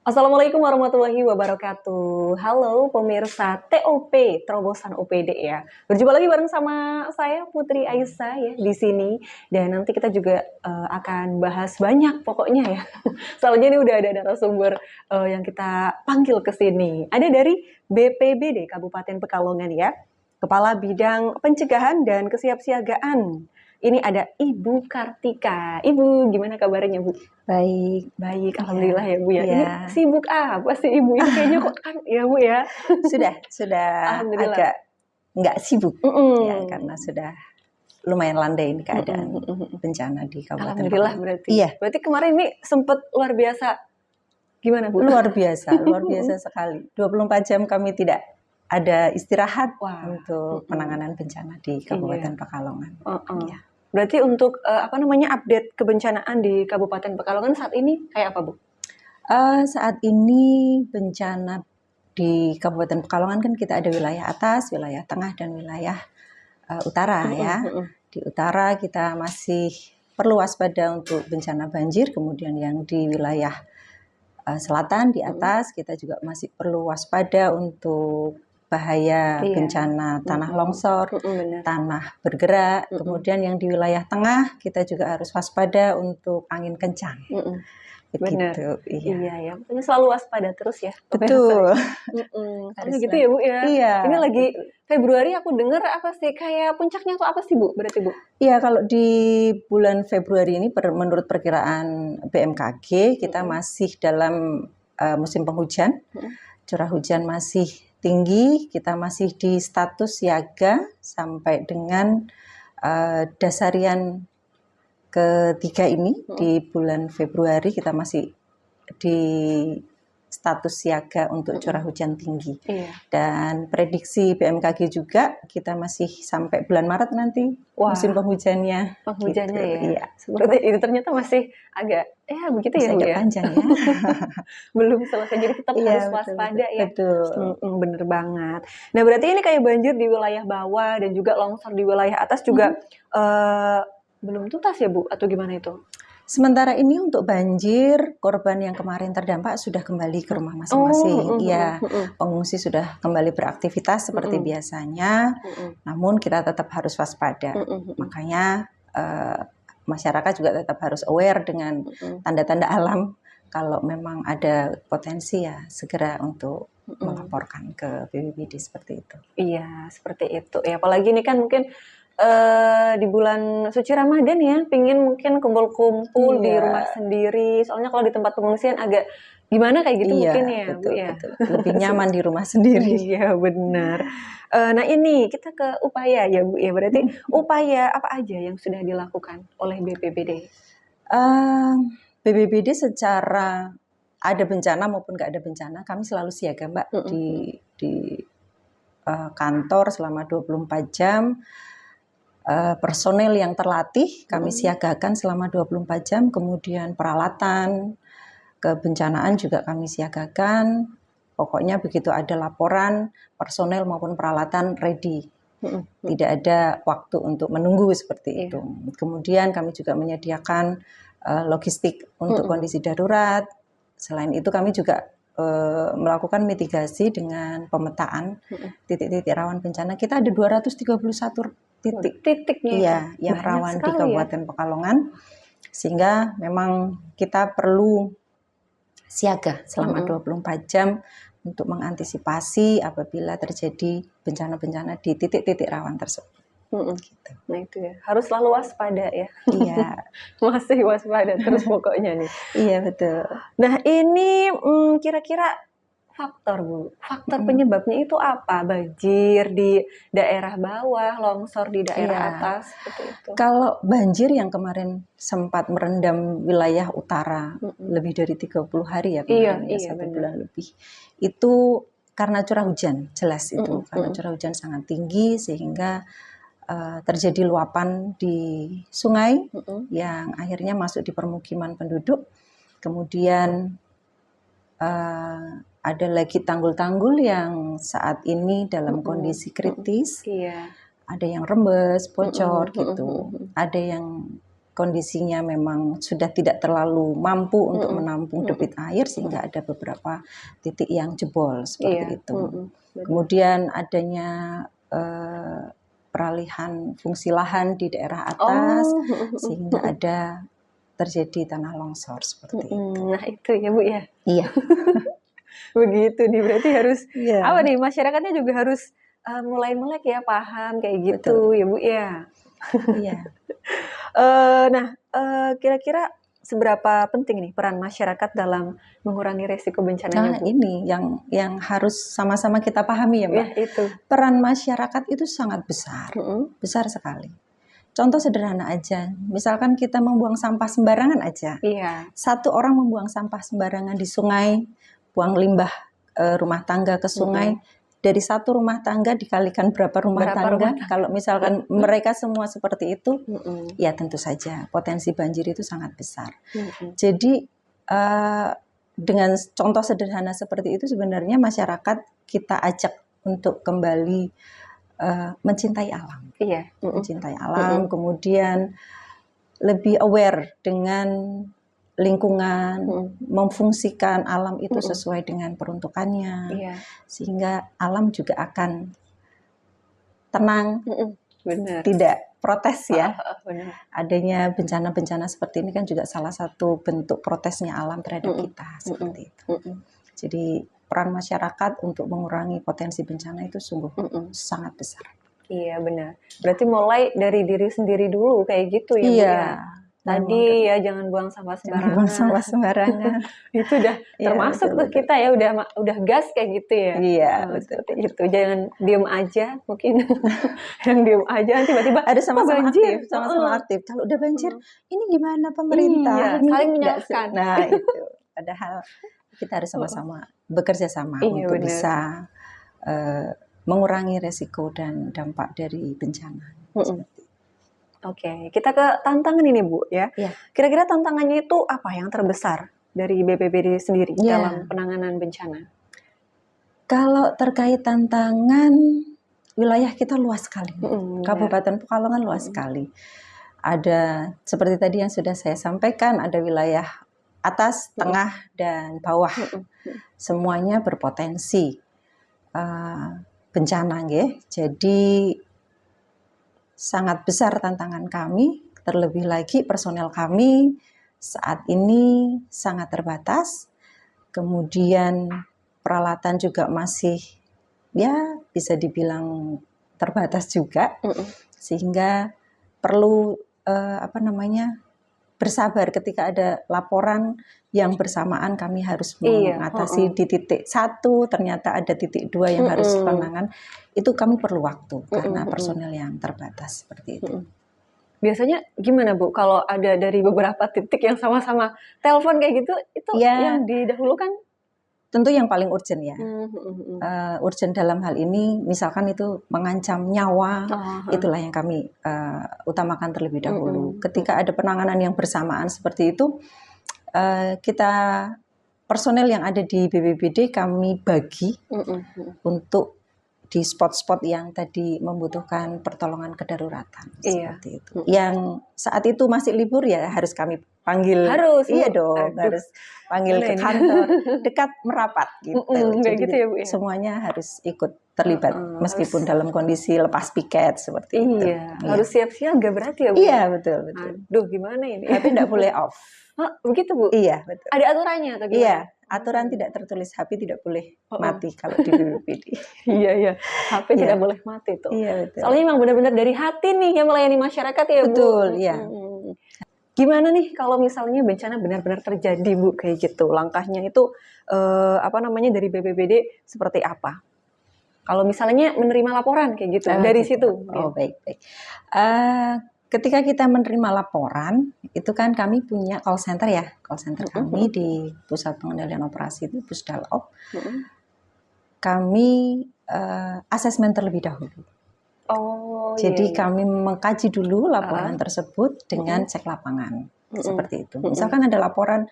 Assalamualaikum warahmatullahi wabarakatuh. Halo pemirsa TOP, Terobosan OPD ya. Berjumpa lagi bareng sama saya Putri Aisyah ya di sini. Dan nanti kita juga akan bahas banyak pokoknya ya. Soalnya ini udah ada narasumber yang kita panggil ke sini. Ada dari BPBD Kabupaten Pekalongan ya. Kepala Bidang Pencegahan dan Kesiapsiagaan. Ini ada Ibu Kartika. Ibu, gimana kabarnya Bu? Baik, Baik, iya, alhamdulillah ya Bu ya. Ini iya. sibuk apa sih Ibu ini kayaknya kok kan ya Bu ya? Sudah Alhamdulillah. agak nggak sibuk ya, Mhm. karena sudah lumayan landai ini Mhm keadaan mhm mhm. bencana di Kabupaten Alhamdulillah Pekalongan. berarti. Iya, Berarti kemarin ini sempet luar biasa. Gimana Bu? luar biasa sekali. 24 jam kami tidak ada istirahat Wah, untuk penanganan bencana di Kabupaten iya. Pekalongan. Heeh. Iya. Berarti untuk update kebencanaan di Kabupaten Pekalongan saat ini kayak apa Bu? Saat ini bencana di Kabupaten Pekalongan kan kita ada wilayah atas, wilayah tengah, dan wilayah utara ya. Di utara kita masih perlu waspada untuk bencana banjir, kemudian yang di wilayah selatan di atas kita juga masih perlu waspada untuk bahaya Iya. bencana tanah longsor, Benar. tanah bergerak. Kemudian yang di wilayah tengah kita juga harus waspada untuk angin kencang. Benar. Begitu, iya. Iya ya, pokoknya selalu waspada terus ya. Betul. Karena gitu ya Bu ya. Iya. Ini lagi betul. Februari aku dengar apa sih kayak puncaknya tuh apa sih Bu? Berarti Bu? Iya, kalau di bulan Februari ini menurut perkiraan BMKG kita masih dalam musim penghujan. Curah hujan masih tinggi, kita masih di status siaga sampai dengan dasarian ketiga ini di bulan Februari kita masih di status siaga untuk curah hujan tinggi. Iya. Dan prediksi BMKG juga kita masih sampai bulan Maret nanti musim penghujannya. Penghujannya gitu. ya. Iya. Seperti itu ternyata masih agak begitu ya Bu agak ya. panjang ya. Belum selesai jadi tetap Iya, harus betul, waspada ya. betul. Bener banget. Nah berarti ini kayak banjir di wilayah bawah dan juga longsor di wilayah atas juga belum tuntas ya Bu? Atau gimana itu? Sementara ini untuk banjir, korban yang kemarin terdampak sudah kembali ke rumah masing-masing. Iya, pengungsi sudah kembali beraktivitas seperti biasanya. Namun kita tetap harus waspada. Makanya masyarakat juga tetap harus aware dengan tanda-tanda alam. Kalau memang ada potensi ya segera untuk melaporkan ke BPBD seperti itu. Iya, seperti itu. Ya, apalagi ini kan mungkin di bulan suci Ramadan ya, pingin mungkin kumpul-kumpul di rumah sendiri. Soalnya kalau di tempat pengungsian agak gimana kayak gitu mungkin ya, betul, Bu ya. betul. Lebih nyaman di rumah sendiri. Iya, benar. Nah ini kita ke upaya ya Bu ya. Berarti upaya apa aja yang sudah dilakukan oleh BPBD? BPBD secara ada bencana maupun nggak ada bencana, kami selalu siaga Mbak di kantor selama 24 jam. Personel yang terlatih kami siagakan selama 24 jam, kemudian peralatan kebencanaan juga kami siagakan. Pokoknya begitu ada laporan, personel maupun peralatan ready. Tidak ada waktu untuk menunggu seperti itu. Kemudian kami juga menyediakan logistik untuk kondisi darurat. Selain itu kami juga melakukan mitigasi dengan pemetaan titik-titik rawan bencana. Kita ada 231 titiknya iya, yang rawan di Kabupaten Pekalongan, sehingga memang kita perlu siaga selama 24 jam untuk mengantisipasi apabila terjadi bencana-bencana di titik-titik rawan tersebut. Gitu. Nah itu ya, harus selalu waspada ya. Iya. Masih waspada terus pokoknya nih. Iya betul. Nah ini kira-kira faktor penyebabnya itu apa? Banjir di daerah bawah, longsor di daerah atas, seperti itu. Kalau banjir yang kemarin sempat merendam wilayah utara lebih dari 30 hari ya kemarin, ya 1 bulan lebih. Itu karena curah hujan, jelas itu. Karena curah hujan sangat tinggi sehingga terjadi luapan di sungai yang akhirnya masuk di permukiman penduduk. Kemudian ada lagi tanggul-tanggul yang saat ini dalam kondisi kritis. Ada yang rembes, bocor gitu. Ada yang kondisinya memang sudah tidak terlalu mampu untuk menampung debit air sehingga ada beberapa titik yang jebol seperti itu. Kemudian adanya peralihan fungsi lahan di daerah atas sehingga ada terjadi tanah longsor seperti itu. Nah itu ya Bu ya. Iya. Begitu nih, berarti harus Iya. apa nih, masyarakatnya juga harus mulai melek ya, paham kayak gitu. Betul. Ya Bu ya. Iya. Nah, kira-kira seberapa penting nih peran masyarakat dalam mengurangi resiko bencananya, Nah, Bu? ini yang harus sama-sama kita pahami ya, Mbak. Ya, itu. Peran masyarakat itu sangat besar, besar sekali. Contoh sederhana aja, misalkan kita membuang sampah sembarangan aja. Iya. Satu orang membuang sampah sembarangan di sungai, buang limbah rumah tangga ke sungai, dari satu rumah tangga dikalikan berapa rumah tangga. Kalau misalkan mereka semua seperti itu, ya tentu saja potensi banjir itu sangat besar. Jadi dengan contoh sederhana seperti itu sebenarnya masyarakat kita ajak untuk kembali mencintai alam. Iya. Mencintai alam, kemudian lebih aware dengan lingkungan, memfungsikan alam itu sesuai dengan peruntukannya, sehingga alam juga akan tenang, tidak protes ya. Adanya bencana-bencana seperti ini kan juga salah satu bentuk protesnya alam terhadap kita, seperti itu. Jadi peran masyarakat untuk mengurangi potensi bencana itu sungguh sangat besar. Iya benar. Berarti mulai dari diri sendiri dulu kayak gitu ya, Bu ya. Tadi ya jangan buang sampah sembarangan. Buang sampah sembarangan. Itu udah termasuk tuh kita ya udah gas kayak gitu ya. Iya, seperti itu. Jangan diem aja mungkin. Yang diem aja tiba-tiba ada sama-sama aktif, sama-sama aktif. Kalau udah banjir, ini gimana pemerintah? Iya, saling menyalahkan. Nah, itu. Padahal kita harus sama-sama bekerja sama untuk bisa mengurangi resiko dan dampak dari bencana. Oke, kita ke tantangan ini Bu ya. Kira-kira tantangannya itu apa yang terbesar dari BPBD sendiri dalam penanganan bencana? Kalau terkait tantangan, wilayah kita luas sekali. Kabupaten Pekalongan luas sekali. Ada seperti tadi yang sudah saya sampaikan, ada wilayah atas, tengah, dan bawah. Semuanya berpotensi bencana, nggih. Jadi sangat besar tantangan kami, terlebih lagi personel kami saat ini sangat terbatas. Kemudian peralatan juga masih ya bisa dibilang terbatas juga. Sehingga perlu bersabar ketika ada laporan yang bersamaan kami harus mengatasi di titik 1, ternyata ada titik 2 yang harus penanganan. Itu kami perlu waktu karena personel yang terbatas seperti itu. Biasanya gimana Bu kalau ada dari beberapa titik yang sama-sama telepon kayak gitu, itu yang didahulukan? Tentu yang paling urgent ya. Urgent dalam hal ini misalkan itu mengancam nyawa, itulah yang kami utamakan terlebih dahulu. Ketika ada penanganan yang bersamaan seperti itu, kita personel yang ada di BPBD kami bagi untuk di spot-spot yang tadi membutuhkan pertolongan kedaruratan seperti itu. Yang saat itu masih libur ya harus kami panggil. Iya dong, harus panggil ke kantor dekat merapat gitu. Jadi gitu ya, Bu, ya? Semuanya harus ikut terlibat meskipun dalam kondisi lepas piket seperti itu. Harus siap-siaga berarti ya, Bu? Iya, betul. Aduh, gimana ini? Tapi tidak boleh off. Begitu, Bu? Iya, betul. Ada aturannya atau gimana? Iya. Aturan tidak tertulis, HP tidak boleh mati kalau di BPBD. Iya. HP tidak boleh mati tuh. Iya, betul. Soalnya memang benar-benar dari hati nih yang melayani masyarakat ya, Bu. Betul, iya. Gimana nih kalau misalnya bencana benar-benar terjadi, Bu, kayak gitu? Langkahnya itu dari BPBD seperti apa? Kalau misalnya menerima laporan kayak gitu dari situ. Oh, baik. Ketika kita menerima laporan, itu kan kami punya call center ya. Call center kami di Pusat Pengendalian Operasi itu Pusdalop. Kami asesmen terlebih dahulu. Jadi kami mengkaji dulu laporan tersebut dengan cek lapangan. Seperti itu. Misalkan ada laporan,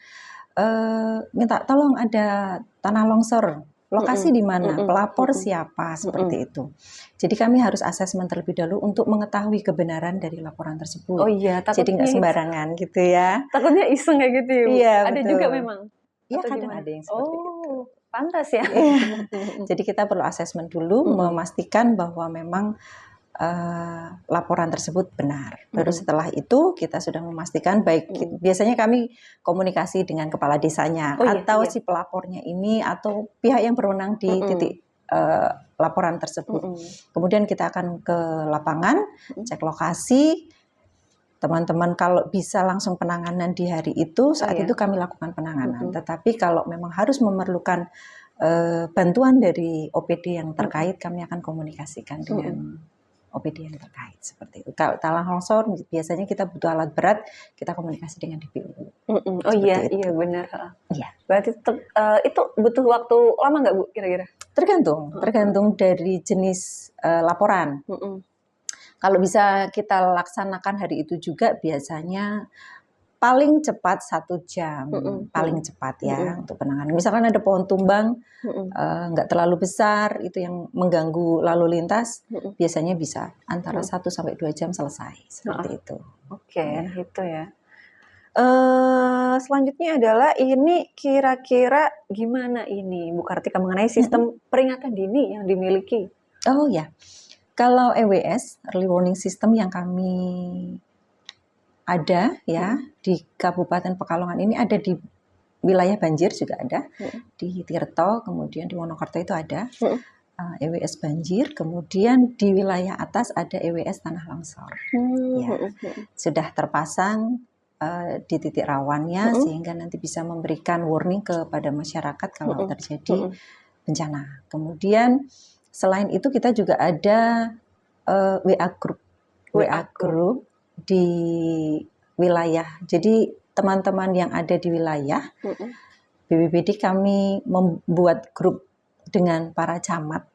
minta tolong ada tanah longsor lokasi di mana, pelapor siapa, seperti itu. Jadi kami harus asesmen terlebih dahulu untuk mengetahui kebenaran dari laporan tersebut. Oh iya, Jadi nggak sembarangan gitu ya. takutnya iseng kayak gitu ya, Bu? Iya, Ada betul. juga memang? Iya, Atau kadang gimana? ada yang seperti itu. Oh, pantas ya. Iya. Jadi kita perlu asesmen dulu, memastikan bahwa memang laporan tersebut benar. Baru setelah itu kita sudah memastikan baik biasanya kami komunikasi dengan kepala desanya Oh iya, atau iya. si pelapornya ini atau pihak yang berwenang di titik laporan tersebut. Kemudian kita akan ke lapangan, cek lokasi. Teman-teman kalau bisa langsung penanganan di hari itu, saat itu kami lakukan penanganan. Tetapi kalau memang harus memerlukan bantuan dari OPD yang terkait, kami akan komunikasikan dengan OPD yang terkait, seperti itu. Kalau tanah longsor biasanya kita butuh alat berat, kita komunikasi dengan DPU. Oh iya, iya benar. Iya. Berarti itu butuh waktu lama nggak, Bu, kira-kira? Tergantung dari jenis laporan. Kalau bisa kita laksanakan hari itu juga biasanya paling cepat 1 jam, paling cepat ya untuk penanganan. Misalkan ada pohon tumbang, nggak terlalu besar, itu yang mengganggu lalu lintas, biasanya bisa antara 1 sampai 2 jam selesai, seperti itu. Oke, itu ya. Selanjutnya adalah ini kira-kira gimana ini, Bu Kartika, mengenai sistem peringatan dini yang dimiliki? Oh ya, kalau EWS, Early Warning System yang kami ada ya di Kabupaten Pekalongan ini, ada di wilayah banjir juga ada, di Tirto, kemudian di Wonokerto itu ada EWS banjir, kemudian di wilayah atas ada EWS tanah longsor. Ya, sudah terpasang di titik rawannya sehingga nanti bisa memberikan warning kepada masyarakat kalau terjadi bencana. Kemudian selain itu kita juga ada WA group di wilayah. Jadi teman-teman yang ada di wilayah BPBD kami membuat grup dengan para camat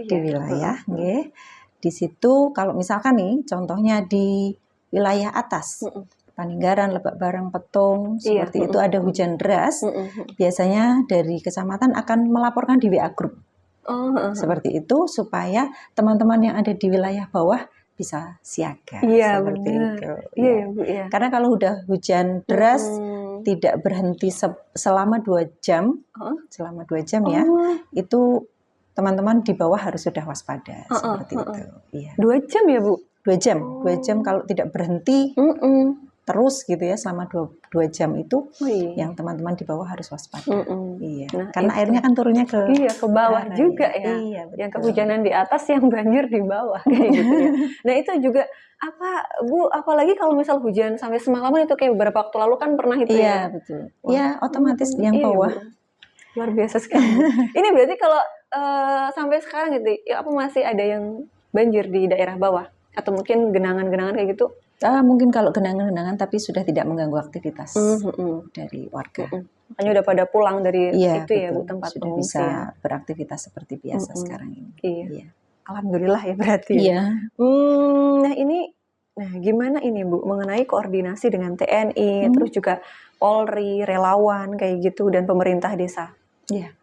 di wilayah. Di situ kalau misalkan nih contohnya di wilayah atas, Paninggaran, Lebak Barang, Petung, seperti itu ada hujan deras, biasanya dari kecamatan akan melaporkan di WA group. Seperti itu supaya teman-teman yang ada di wilayah bawah bisa siaga, seperti itu. Iya, Bu, ya. Karena kalau udah hujan deras tidak berhenti selama 2 jam, ya, itu teman-teman di bawah harus sudah waspada, seperti itu. Iya. 2 jam ya, Bu? 2 jam, 2 jam kalau tidak berhenti terus gitu ya selama 2 jam itu, yang teman-teman di bawah harus waspada. Iya. Nah, karena airnya kan turunnya ke bawah juga ya. Iya, betul. Yang kehujanan di atas, yang banjir di bawah kayak gitu ya. Nah, itu juga Bu, apalagi kalau misal hujan sampai semalaman itu kayak beberapa waktu lalu kan pernah itu ya. Iya, betul. Iya, otomatis yang bawah. Luar biasa sekali. Ini berarti kalau sampai sekarang gitu ya, apa masih ada yang banjir di daerah bawah atau mungkin genangan-genangan kayak gitu? Mungkin kalau genangan-genangan tapi sudah tidak mengganggu aktivitas dari warga. Makanya udah pada pulang dari itu betul. ya, Bu, tempat sudah pengungsian. bisa beraktivitas seperti biasa sekarang ini. Iya. Alhamdulillah ya berarti. Iya. Nah gimana ini, Bu, mengenai koordinasi dengan TNI, terus juga Polri, relawan kayak gitu, dan pemerintah desa? Iya.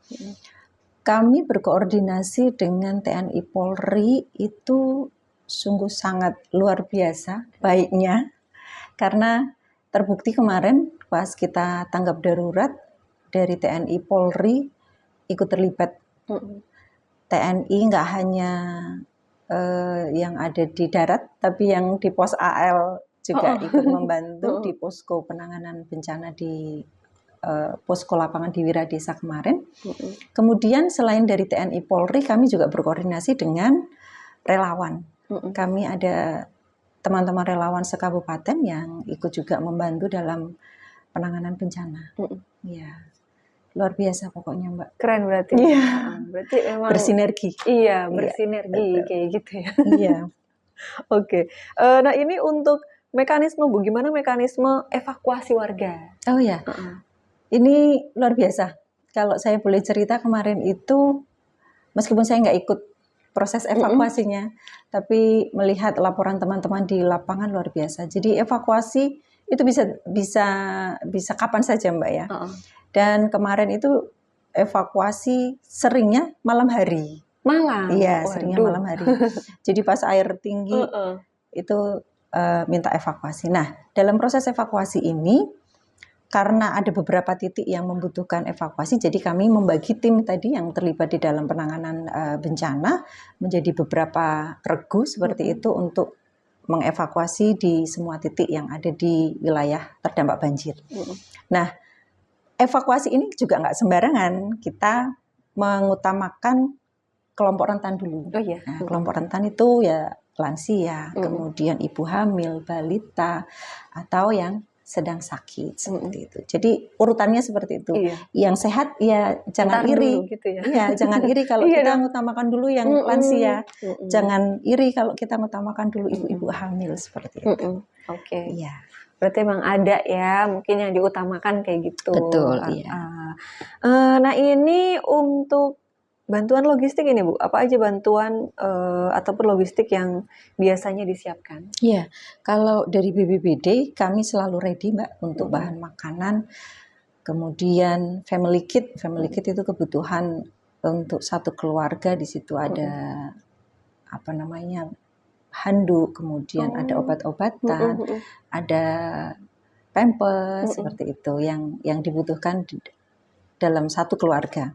Kami berkoordinasi dengan TNI Polri itu sungguh sangat luar biasa baiknya, karena terbukti kemarin pas kita tanggap darurat dari TNI Polri ikut terlibat. TNI nggak hanya yang ada di darat, tapi yang di pos AL juga ikut membantu di posko penanganan bencana di posko lapangan di Wiradesa kemarin. Kemudian selain dari TNI Polri, kami juga berkoordinasi dengan relawan. Kami ada teman-teman relawan sekabupaten yang ikut juga membantu dalam penanganan bencana. Ya, luar biasa pokoknya, Mbak. Keren berarti. Iya. Berarti memang bersinergi. Iya, bersinergi kayak gitu ya. Iya. Oke. Nah, ini untuk mekanisme, Bu, gimana mekanisme evakuasi warga? Oh ya. Ini luar biasa. Kalau saya boleh cerita kemarin itu, meskipun saya nggak ikut proses evakuasinya, tapi melihat laporan teman-teman di lapangan luar biasa. Jadi evakuasi itu bisa kapan saja, Mbak ya. Dan kemarin itu evakuasi seringnya malam hari. Malam. Iya, Waduh. seringnya malam hari. Jadi pas air tinggi itu minta evakuasi. Nah, dalam proses evakuasi ini karena ada beberapa titik yang membutuhkan evakuasi, jadi kami membagi tim tadi yang terlibat di dalam penanganan bencana menjadi beberapa regu seperti itu untuk mengevakuasi di semua titik yang ada di wilayah terdampak banjir. Nah, evakuasi ini juga nggak sembarangan. Kita mengutamakan kelompok rentan dulu. Oh iya. Nah, kelompok rentan itu ya lansia, kemudian ibu hamil, balita, atau yang sedang sakit seperti itu. Jadi urutannya seperti itu. Iya. Yang sehat ya jangan Ntar iri. dulu gitu ya. Iya, jangan iri kalau Iya kita dong. ngutamakan dulu yang lansia. Jangan iri kalau kita ngutamakan dulu ibu-ibu hamil seperti itu. Oke. Iya. Berarti emang ada ya, mungkin yang diutamakan kayak gitu. Betul, iya. Nah ini untuk bantuan logistik ini Bu, apa aja bantuan ataupun logistik yang biasanya disiapkan? Iya, kalau dari BPBD kami selalu ready Mbak untuk bahan makanan. Kemudian family kit itu kebutuhan untuk satu keluarga. Di situ ada apa namanya, handuk, kemudian ada obat-obatan, ada pampers seperti itu yang dibutuhkan dalam satu keluarga.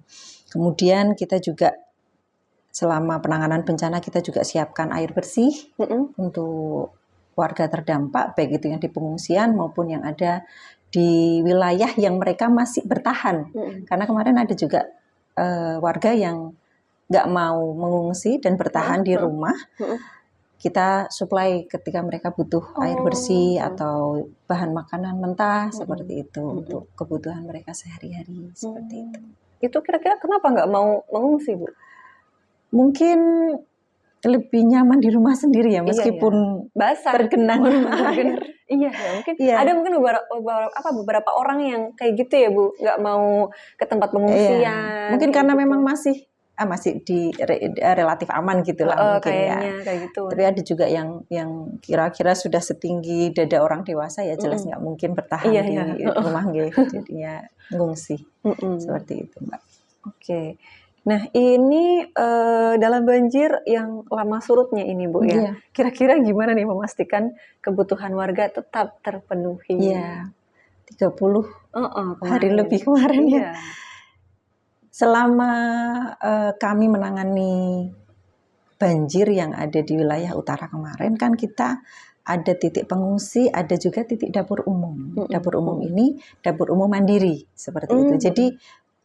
Kemudian kita juga selama penanganan bencana kita juga siapkan air bersih untuk warga terdampak, baik itu yang di pengungsian maupun yang ada di wilayah yang mereka masih bertahan. Karena kemarin ada juga warga yang nggak mau mengungsi dan bertahan di rumah. Kita supply ketika mereka butuh air bersih atau bahan makanan mentah seperti itu untuk kebutuhan mereka sehari-hari seperti itu. Itu kira-kira kenapa nggak mau mengungsi Bu? Mungkin lebih nyaman di rumah sendiri ya, meskipun basah, tergenang air. Iya ya, mungkin ada mungkin beberapa orang yang kayak gitu ya Bu, nggak mau ke tempat pengungsian. Iya. Mungkin karena gitu. Memang masih di relatif aman gitu lah mungkin kayaknya, ya. Kayak gitu. Tapi ada juga yang kira-kira sudah setinggi dada orang dewasa ya jelas nggak mungkin bertahan di rumah gitu. Jadinya ngungsi seperti itu Mbak. Oke. Nah ini dalam banjir yang lama surutnya ini Bu ya, kira-kira gimana nih memastikan kebutuhan warga tetap terpenuhi? Iya, 30 hari lebih kemarin ya. Selama kami menangani banjir yang ada di wilayah utara kemarin kan kita ada titik pengungsi, ada juga titik dapur umum. Dapur umum ini dapur umum mandiri seperti itu. Jadi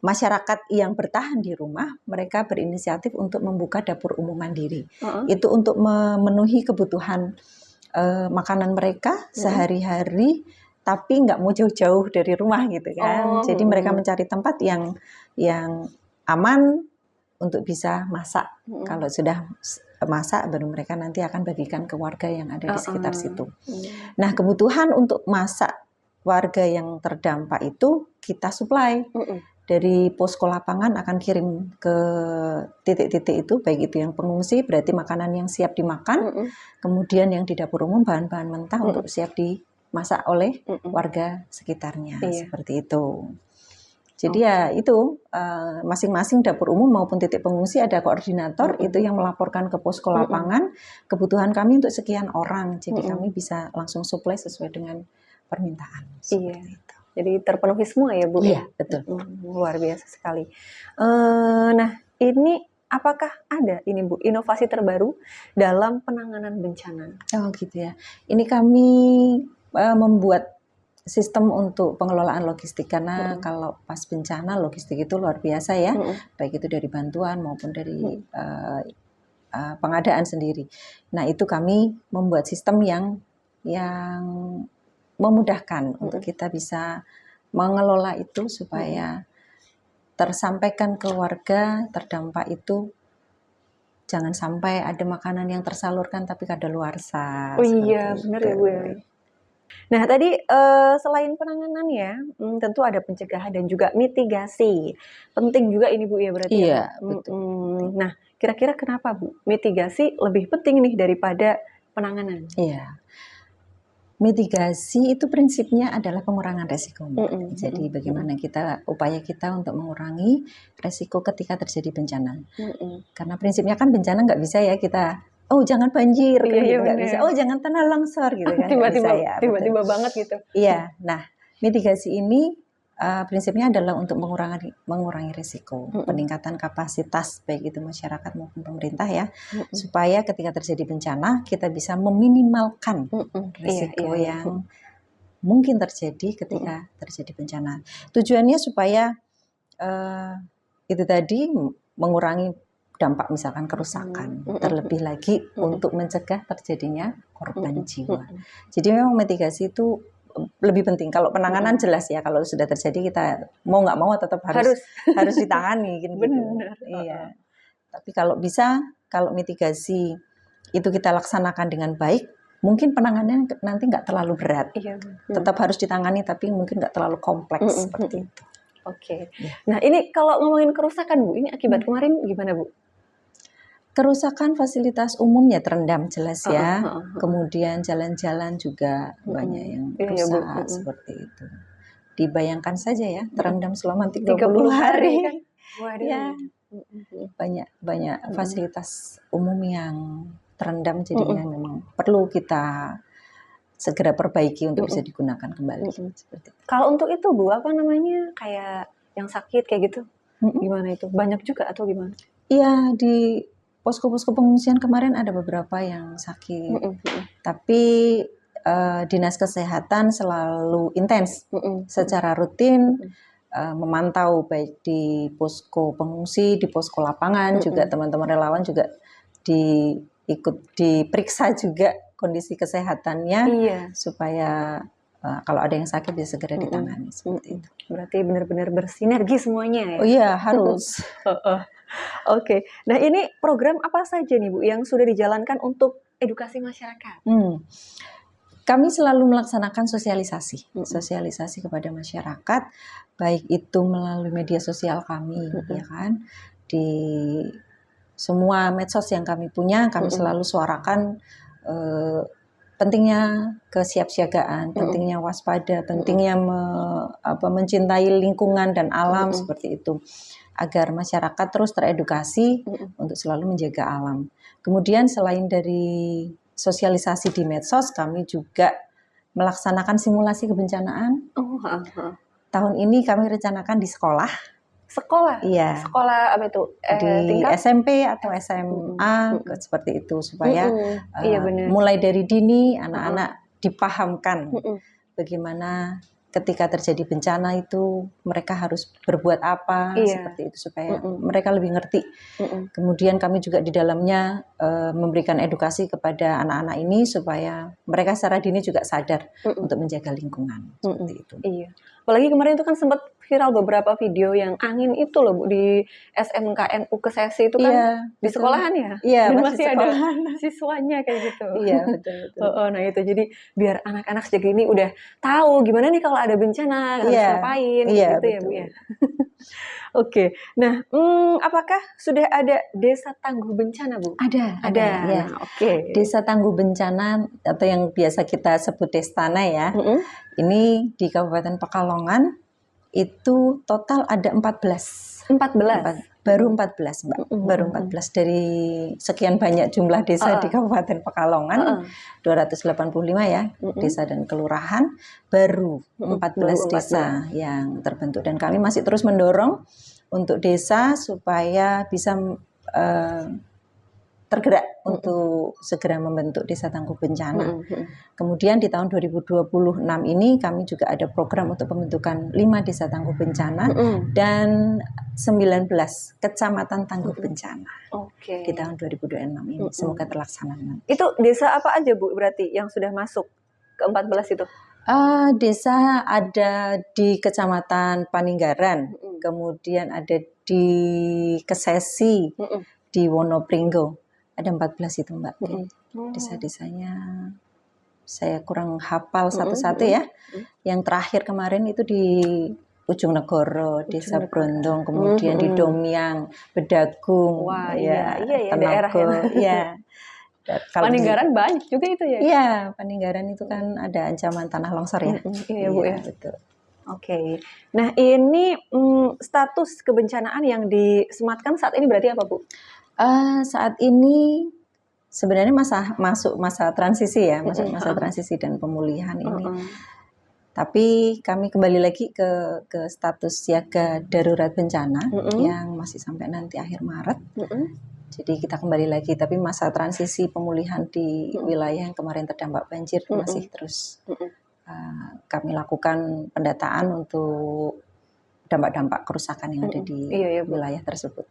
masyarakat yang bertahan di rumah, mereka berinisiatif untuk membuka dapur umum mandiri. Itu untuk memenuhi kebutuhan makanan mereka sehari-hari, tapi nggak mau jauh-jauh dari rumah gitu kan. Jadi mereka mencari tempat yang aman untuk bisa masak. Kalau sudah masak, baru mereka nanti akan bagikan ke warga yang ada di sekitar situ. Nah, kebutuhan untuk masak warga yang terdampak itu kita supply. Dari posko lapangan akan kirim ke titik-titik itu, baik itu yang pengungsi berarti makanan yang siap dimakan, kemudian yang di dapur umum bahan-bahan mentah untuk siap dimasak oleh warga sekitarnya seperti itu. Jadi ya itu masing-masing dapur umum maupun titik pengungsi ada koordinator itu yang melaporkan ke posko lapangan kebutuhan kami untuk sekian orang, jadi kami bisa langsung supply sesuai dengan permintaan seperti itu. Jadi terpenuhi semua ya Bu? Iya, betul. Luar biasa sekali. Nah, ini apakah ada ini Bu inovasi terbaru dalam penanganan bencana? Oh gitu ya. Ini kami membuat sistem untuk pengelolaan logistik karena kalau pas bencana logistik itu luar biasa ya, baik itu dari bantuan maupun dari pengadaan sendiri. Nah itu kami membuat sistem yang memudahkan untuk kita bisa mengelola itu supaya tersampaikan ke warga terdampak itu, jangan sampai ada makanan yang tersalurkan tapi kadaluarsa. Oh iya, benar ya Bu ya. Nah tadi selain penanganan ya, tentu ada pencegahan dan juga mitigasi. Penting juga ini Bu ya berarti. Iya, betul. Nah kira-kira kenapa Bu mitigasi lebih penting nih daripada penanganan? Iya. Mitigasi itu prinsipnya adalah pengurangan resiko, Mbak. Mm-mm, Jadi mm-mm, bagaimana upaya kita untuk mengurangi resiko ketika terjadi bencana. mm-mm. Karena prinsipnya kan bencana nggak bisa ya kita, oh jangan banjir Iya, kan iya gitu, nggak bisa. bener. Oh jangan tanah longsor gitu kan, nggak bisa Tiba-tiba, ya, betul. tiba-tiba banget gitu. Iya, nah mitigasi ini prinsipnya adalah untuk mengurangi risiko, Mm-mm, peningkatan kapasitas baik itu masyarakat maupun pemerintah ya, mm-mm, supaya ketika terjadi bencana kita bisa meminimalkan mm-mm. Iya, iya, risiko iya. yang mungkin terjadi Mm-mm, ketika terjadi bencana. Tujuannya supaya eh, itu tadi mengurangi dampak misalkan kerusakan, mm-mm, terlebih lagi mm-mm, untuk mencegah terjadinya korban mm-mm, jiwa. mm-mm. Jadi memang mitigasi itu lebih penting. Kalau penanganan jelas ya, kalau sudah terjadi kita mau nggak mau tetap harus Harus. harus ditangani kan gitu. Bener. Iya. Tapi kalau bisa, kalau mitigasi itu kita laksanakan dengan baik, mungkin penanganannya nanti nggak terlalu berat. Iya. Tetap harus ditangani, tapi mungkin nggak terlalu kompleks Mm-mm, seperti mm-mm. itu. Oke. Ya. Nah ini kalau ngomongin kerusakan Bu, ini akibat kemarin gimana Bu? Kerusakan fasilitas umum ya terendam jelas ya. Heeh, heeh, heeh. Kemudian jalan-jalan juga banyak yang Iya ya Bu. rusak seperti itu. Dibayangkan saja ya, terendam selama 30 30 hari hari. kan? Waduh. Ya, banyak fasilitas umum yang terendam, jadinya memang perlu kita segera perbaiki untuk bisa digunakan kembali. Seperti itu. Kalau untuk itu Bu, apa namanya, kayak yang sakit kayak gitu, gimana itu? Banyak juga atau gimana? Iya, di posko-posko pengungsian kemarin ada beberapa yang sakit, tapi Dinas Kesehatan selalu intens secara rutin memantau baik di posko pengungsi, di posko lapangan, juga teman-teman relawan juga ikut diperiksa juga kondisi kesehatannya, supaya kalau ada yang sakit bisa segera ditangani seperti itu. Berarti benar-benar bersinergi semuanya ya? Oh iya, harus. Oke, nah ini program apa saja nih Bu yang sudah dijalankan untuk edukasi masyarakat? Kami selalu melaksanakan sosialisasi kepada masyarakat, baik itu melalui media sosial kami, ya kan, di semua medsos yang kami punya, kami selalu suarakan pentingnya kesiapsiagaan, pentingnya waspada, pentingnya mencintai lingkungan dan alam seperti itu, agar masyarakat terus teredukasi untuk selalu menjaga alam. Kemudian selain dari sosialisasi di medsos, kami juga melaksanakan simulasi kebencanaan. Tahun ini kami rencanakan di sekolah. Sekolah? Iya. Sekolah apa itu? Di tingkat? SMP atau SMA seperti itu, supaya Iya, benar. mulai dari dini anak-anak dipahamkan bagaimana ketika terjadi bencana itu mereka harus berbuat apa, seperti itu, supaya mereka lebih ngerti. Kemudian kami juga di dalamnya memberikan edukasi kepada anak-anak ini supaya mereka secara dini juga sadar untuk menjaga lingkungan, seperti itu. Iya. Apalagi kemarin itu kan sempat viral beberapa video yang angin itu loh Bu, di SMKNU Kesesi itu kan, di sekolahan ya? Iya, dan masih ada sekolahan. siswanya kayak gitu. Iya, betul. Nah itu, jadi biar anak-anak sejak ini udah tahu gimana nih kalau ada bencana, harus ngapain, iya, gitu ya Bu ya. Oke, nah apakah sudah ada desa tangguh bencana Bu? Ada. Ya. Nah, oke. Desa tangguh bencana atau yang biasa kita sebut Destana ya. Ini di Kabupaten Pekalongan itu total ada 14. Baru 14 Mbak. Baru 14 dari sekian banyak jumlah desa di Kabupaten Pekalongan. 285 ya, desa dan kelurahan, baru 14 desa yang terbentuk, dan kami masih terus mendorong untuk desa supaya bisa tergerak untuk segera membentuk desa tangguh bencana. Kemudian di tahun 2026 ini kami juga ada program untuk pembentukan 5 desa tangguh bencana dan 19 kecamatan tangguh bencana. Di tahun 2026 ini semoga terlaksana. Itu desa apa aja Bu berarti yang sudah masuk ke 14 itu? Desa ada di Kecamatan Paninggaran, kemudian ada di Kesesi, di Wonopringgo. Ada 14 itu Mbak. Desa-desanya saya kurang hafal satu-satu ya. Yang terakhir kemarin itu di Ujung Negoro, Desa Brondong, kemudian di Domyang, Bedagung, iya, Tenaga, ya. Kalau Paninggaran banyak juga itu ya? Iya, Paninggaran itu kan ada ancaman tanah longsor ya. Iya Bu ya. Betul. Oke. Nah ini status kebencanaan yang disematkan saat ini berarti apa Bu? Saat ini sebenarnya masuk masa transisi ya, masuk masa transisi dan pemulihan ini. Tapi kami kembali lagi ke status siaga darurat bencana yang masih sampai nanti akhir Maret. Jadi kita kembali lagi, tapi masa transisi pemulihan di wilayah yang kemarin terdampak banjir masih terus kami lakukan pendataan untuk dampak-dampak kerusakan yang ada di wilayah tersebut.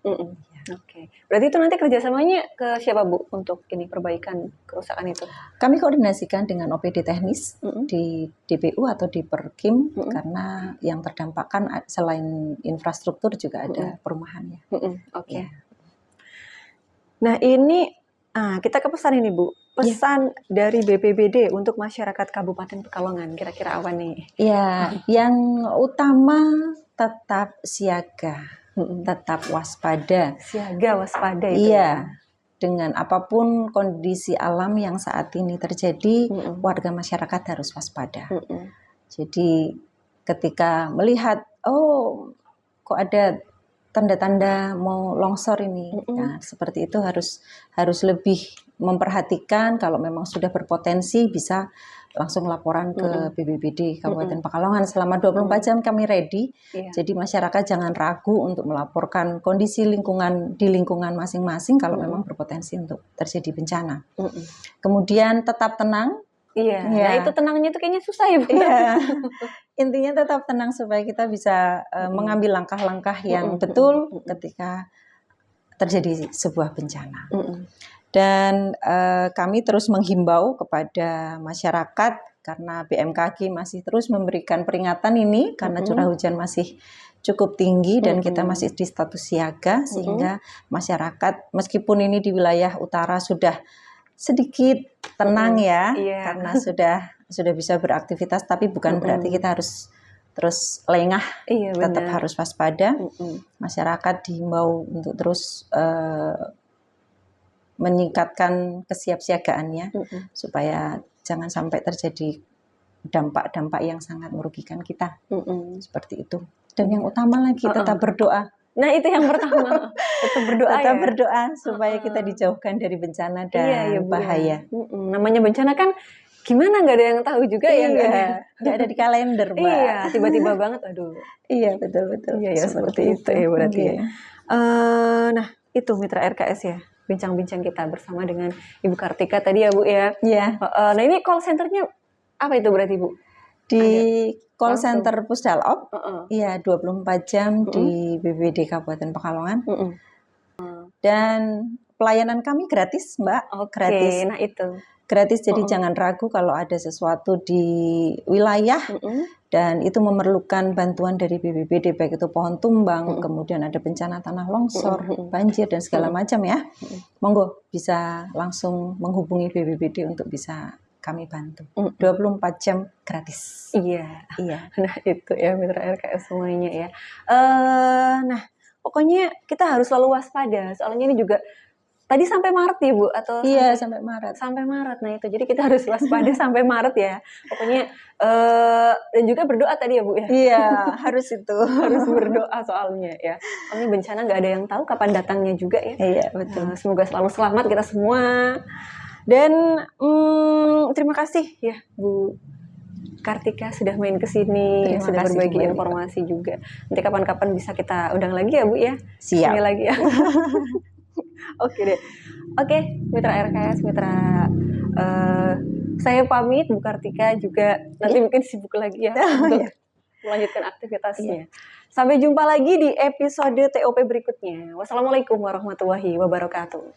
Oke. Berarti itu nanti kerjasamanya ke siapa Bu untuk ini perbaikan kerusakan itu? Kami koordinasikan dengan OPD teknis di DPU atau di Perkim karena yang terdampak kan selain infrastruktur juga ada perumahannya. Oke. Ya. Nah ini kita ke pesan ini Bu. Pesan dari BPBD untuk masyarakat Kabupaten Pekalongan kira-kira apa nih? Ya, yang utama tetap siaga, tetap waspada. Siaga, waspada itu. Iya, dengan apapun kondisi alam yang saat ini terjadi, warga masyarakat harus waspada. Jadi ketika melihat, oh kok ada tanda-tanda mau longsor ini, nah seperti itu harus lebih memperhatikan. Kalau memang sudah berpotensi bisa langsung laporan ke BPBD Kabupaten Pekalongan. Selama 24 jam kami ready. Jadi masyarakat jangan ragu untuk melaporkan kondisi lingkungan di lingkungan masing-masing kalau memang berpotensi untuk terjadi bencana. Kemudian tetap tenang. Iya. Nah itu tenangnya itu kayaknya susah ya Bu. Iya. Intinya tetap tenang supaya kita bisa mengambil langkah-langkah yang betul ketika terjadi sebuah bencana. Dan kami terus menghimbau kepada masyarakat karena BMKG masih terus memberikan peringatan ini karena curah hujan masih cukup tinggi dan kita masih di status siaga sehingga masyarakat meskipun ini di wilayah utara sudah sedikit tenang ya karena sudah bisa beraktivitas tapi bukan berarti kita harus terus lengah, tetap harus waspada. Masyarakat dihimbau untuk terus meningkatkan kesiapsiagaannya supaya jangan sampai terjadi dampak-dampak yang sangat merugikan kita. Seperti itu. Dan yang utama lagi tetap berdoa. Nah itu yang pertama, tetap berdoa tetap berdoa supaya kita dijauhkan dari bencana dan bahaya. Namanya bencana kan gimana nggak ada yang tahu juga ya nggak ada di kalender Mbak. Iya tiba-tiba banget aduh. Iya betul-betul. Iya seperti itu ya berarti ya. Nah itu Mitra RKS ya bincang-bincang kita bersama dengan Ibu Kartika tadi ya Bu ya. Iya. Nah ini call centernya apa itu berarti Bu? Di call center Pusdalop, iya 24 jam di BPBD Kabupaten Pekalongan. Dan pelayanan kami gratis, Mbak. Gratis. Nah itu. Gratis, jadi jangan ragu kalau ada sesuatu di wilayah dan itu memerlukan bantuan dari BPBD, baik itu pohon tumbang, kemudian ada bencana tanah longsor, banjir dan segala macam ya. Monggo bisa langsung menghubungi BPBD untuk bisa kami bantu. 24 jam gratis. Iya. Nah itu ya Mitra RKS semuanya ya. Nah pokoknya kita harus selalu waspada. Soalnya ini juga tadi sampai Maret ya Bu? Atau sampai Maret. Sampai Maret. Nah itu jadi kita harus waspada sampai Maret ya. Pokoknya dan juga berdoa tadi ya Bu ya. Iya harus itu. Harus berdoa soalnya ya. Soalnya bencana nggak ada yang tahu kapan datangnya juga ya. Iya betul. Semoga selalu selamat kita semua. Dan terima kasih ya Bu Kartika sudah main ke sini, sudah berbagi informasi juga. Nanti kapan-kapan bisa kita undang lagi ya Bu ya. Siap. Sini lagi ya. Oke deh. Oke, Mitra RKS, Mitra saya pamit, Bu Kartika juga nanti mungkin sibuk lagi ya untuk melanjutkan aktivitasnya. Sampai jumpa lagi di episode TOP berikutnya. Wassalamualaikum warahmatullahi wabarakatuh.